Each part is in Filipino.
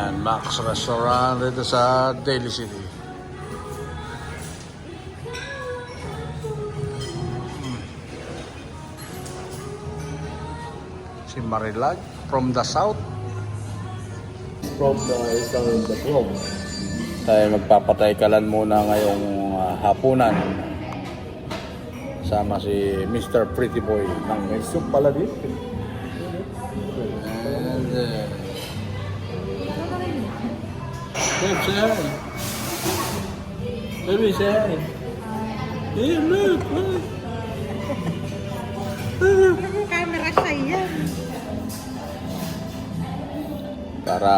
Yan, Max Restaurant dito sa Daly City. Si Marilag from the south. From the prom. Tayo magpapatay kalan muna ngayong hapunan. Sama si Mr. Pretty Boy ng May soup pala dito. and Babe, say hi. Baby, say hi. Hey, look, look. Camera siya yan. Para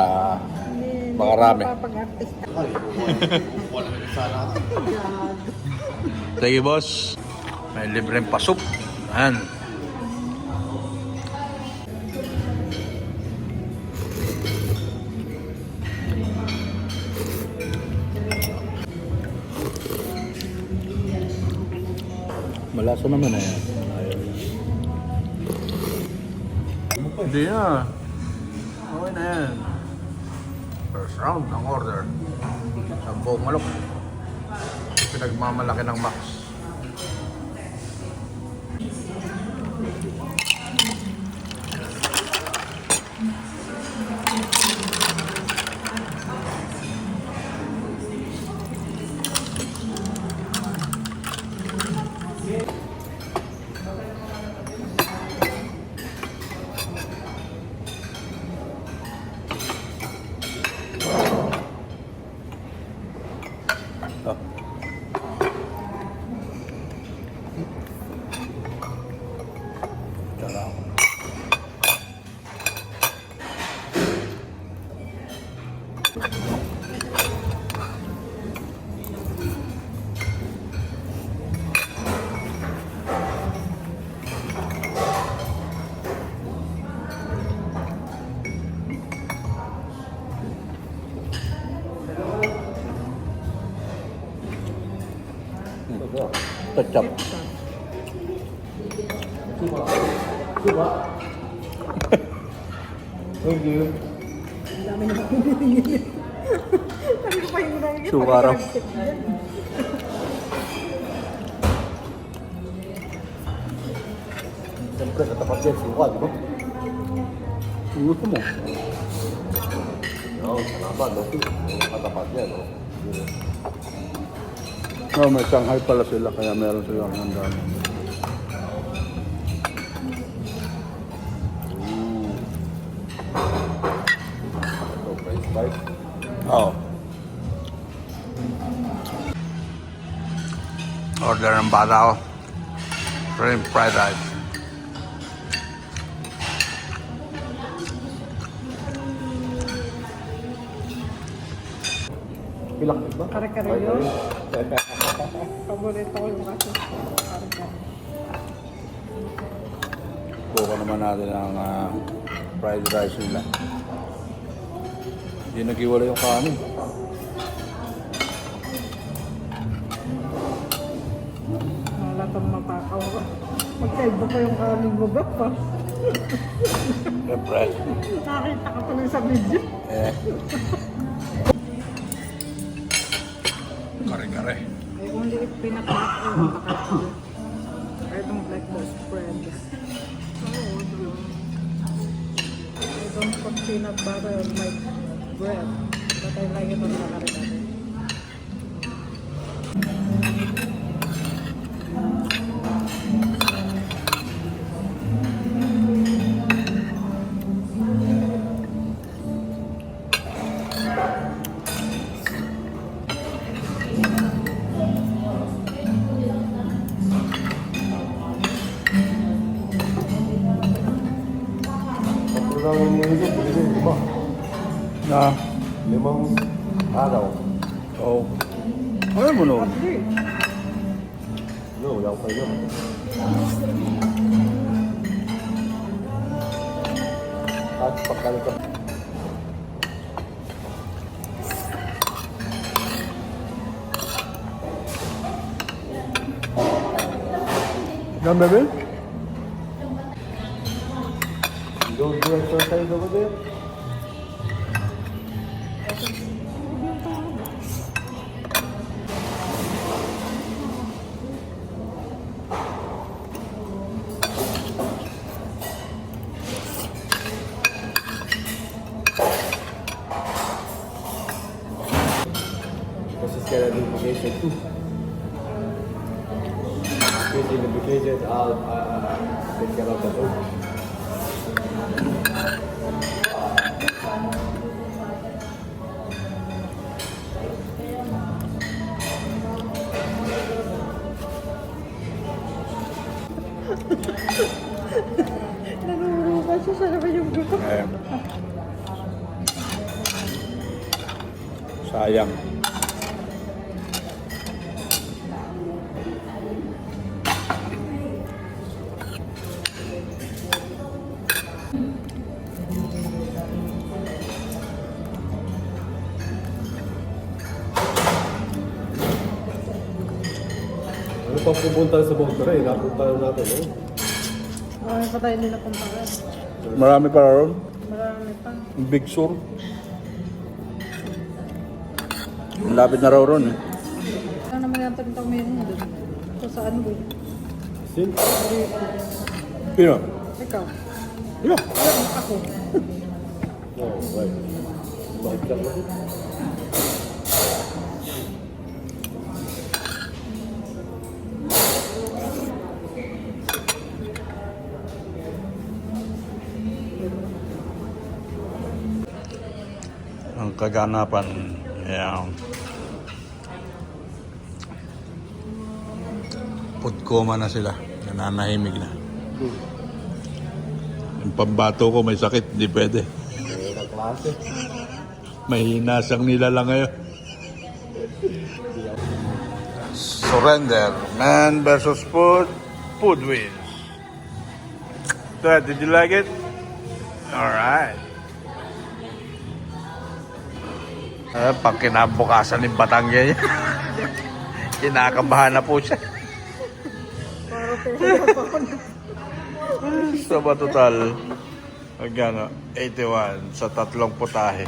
makarami. Papag-artista. Wala na sana. Sige, boss. May libreng pasok. Ayan. Malaso naman eh. Hindi na. Okay na yan. First round ng order. Sampung malok. Pinagmamalaki ng Max. Oh. Sarap. Kecap. Thank you. Ang dami na pinigil. Sabi ko pa yung nangingin. Suka raw. Siyempre, katapat yan, suka, di ba? Gusto mo? Oo, salamat, no? Katapat yan, no? No, may Shanghai pala sila kaya meron silang handaan. So, french fries. Oo. Order ng bata ko. Shrimp fried rice. Pilak, ba? Kare-kare yun. Paborito ko yung kaso. Kare-kare. Buka naman natin ang fried rice nila. Hindi nag-iwala yung kanin. Wala kang mapakaw. Magkaiba pa yung kaning gugap pa. Siyempre. Nakita ka tuloy sa video. Eh. Kare-kare. I only eat peanut butter and bakit. I don't like the spread. I don't put peanut butter on my bread. But I like it on the kare-kare. Ang mga ito, pwede, di ba? Na. 5 araw. Oo. Ano mo nun? Hindi. No, wala ko kayo. At pagkalit ka. Yan, bebe? Don't do exercise over there. vacation too. Taking the vacation, I'll take care of the dog. Nanuro ka siya. Siya naman yung gusto. Eh, sayang. Ano pa pupunta sa Monterrey? Napunta na natin, no? Marami pa tayo nila puntahan. Marami pa ron. Marami pa. Big Sur. Lapit na raw ron eh. Ano naman yung tagtang meron doon? Ito saan doon? Sin? Pino? Ikaw. Yeah. Alam ako. Oh, right. Bakit ka ba? Ang kaganapan. Ayan. Putkoma na sila. Nananahimik na. Yung pambato ko may sakit. Hindi pwede. Ngayon ang klase. May hinasang nila lang ngayon. Surrender. Man versus food. Food wins. Dad, did you like it? Alright. Pag kinabukasan ng Batangge niya. Kinakabahan na po siya. Para pero pa ako na. Sa ba total? Magkano? 81 sa tatlong putahe.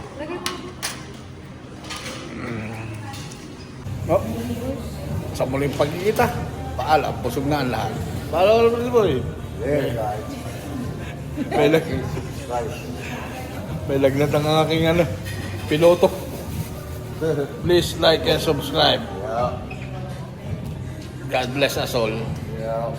Oh, sa muling pagkikita. Paalam, busog na ang lahat. Paalam, boy. Yeah, guys. May lagnat ang aking piloto. Please like and subscribe. Yeah. God bless us all. Yeah.